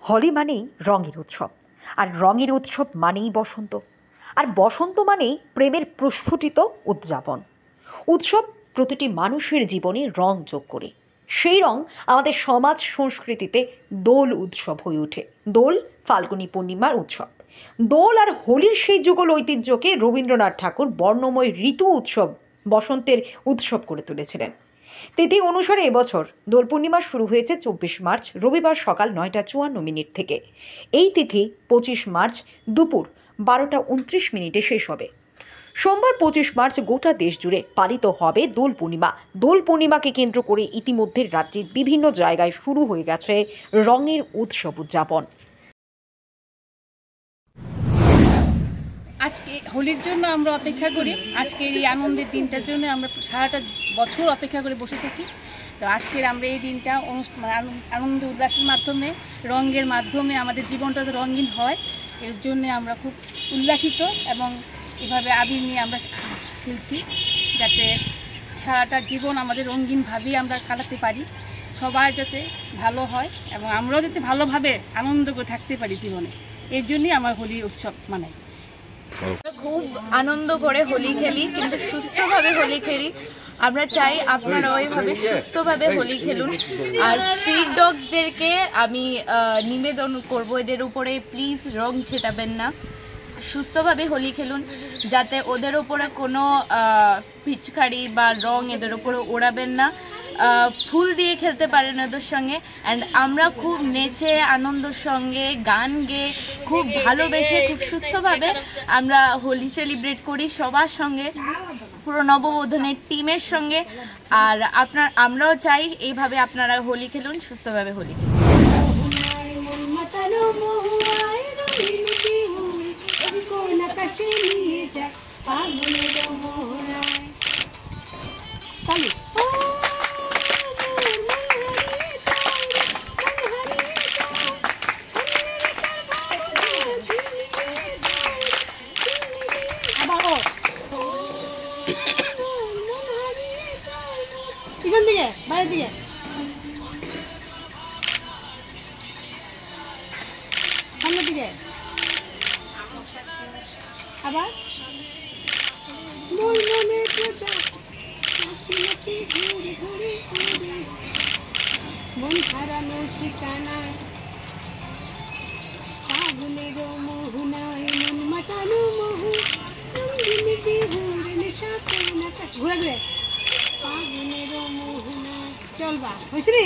হোলি মানেই রঙের উৎসব, আর রঙের উৎসব মানেই বসন্ত, আর বসন্ত মানেই প্রেমের প্রস্ফুটিত উদযাপন। উৎসব প্রতিটি মানুষের জীবনে রং যোগ করে। সেই রং আমাদের সমাজ সংস্কৃতিতে দোল উৎসব হয়ে ওঠে। দোল ফাল্গুনী পূর্ণিমার উৎসব। দোল আর হোলির সেই যুগল ঐতিহ্যকে রবীন্দ্রনাথ ঠাকুর বর্ণময় ঋতু উৎসব, বসন্তের উৎসব করে তুলেছিলেন। তিথি অনুসারে এবছর দোল পূর্ণিমা শুরু হয়েছে 24 মার্চ রবিবার সকাল 9:54 থেকে। এই তিথি 25 মার্চ দুপুর 12:29 শেষ হবে। সোমবার 25 মার্চ গোটা দেশ জুড়ে পালিত হবে দোল পূর্ণিমা। দোল পূর্ণিমাকে কেন্দ্র করে ইতিমধ্যে রাজ্যের বিভিন্ন জায়গায় শুরু হয়ে গেছে রঙের উৎসব উদযাপন। আজকে হোলির জন্য আমরা অপেক্ষা করি, আজকের এই আনন্দের দিনটার জন্য আমরা সারাটা বছর অপেক্ষা করে বসে থাকি। তো আজকের আমরা এই দিনটা আনন্দ উল্লাসের মাধ্যমে, রঙের মাধ্যমে আমাদের জীবনটা তো রঙিন হয়। এর জন্য আমরা খুব উল্লাসিত এবং এভাবে আবির নিয়ে আমরা খেলছি, যাতে সারাটা জীবন আমাদের রঙিনভাবেই আমরা কাটাতে পারি, সবার যাতে ভালো হয় এবং আমরাও যাতে ভালোভাবে আনন্দ করে থাকতে পারি জীবনে। এর জন্যই আমরা হোলি উৎসব মানাই। খুব আনন্দ করে হোলি খেলি, কিন্তু সুস্থভাবে হোলি খেলি। আমরা চাই আপনারা ওইভাবে সুস্থভাবে হোলি খেলুন। আর স্ট্রিট ডগসদেরকে আমি নিবেদন করব, এদের উপরে প্লিজ রং ছেটাবেন না, সুস্থভাবে হোলি খেলুন, যাতে ওদের উপরে কোনো পিচকারি বা রং এদের উপরে ওড়াবেন না। ফুল দিয়ে খেলতে পারেন ওদের সঙ্গে। অ্যান্ড আমরা খুব নেচে আনন্দর সঙ্গে গান গেয়ে খুব ভালোবেসে খুব সুস্থভাবে আমরা হোলি সেলিব্রেট করি সবার সঙ্গে, পুরো নববধূনের টিমের সঙ্গে। আর আমরাও চাই এইভাবে আপনারা হোলি খেলুন, সুস্থভাবে হোলি খেলুন। এখান থেকে বাইরের দিকে সামনের দিকে আবার মন হারানো ঠিকানায় ফাগুনের মোহনায় মন মাতানো মোহ ঘুরে ঘুরে ফাগুনের মোহনায় চলবা হয়েছে রে।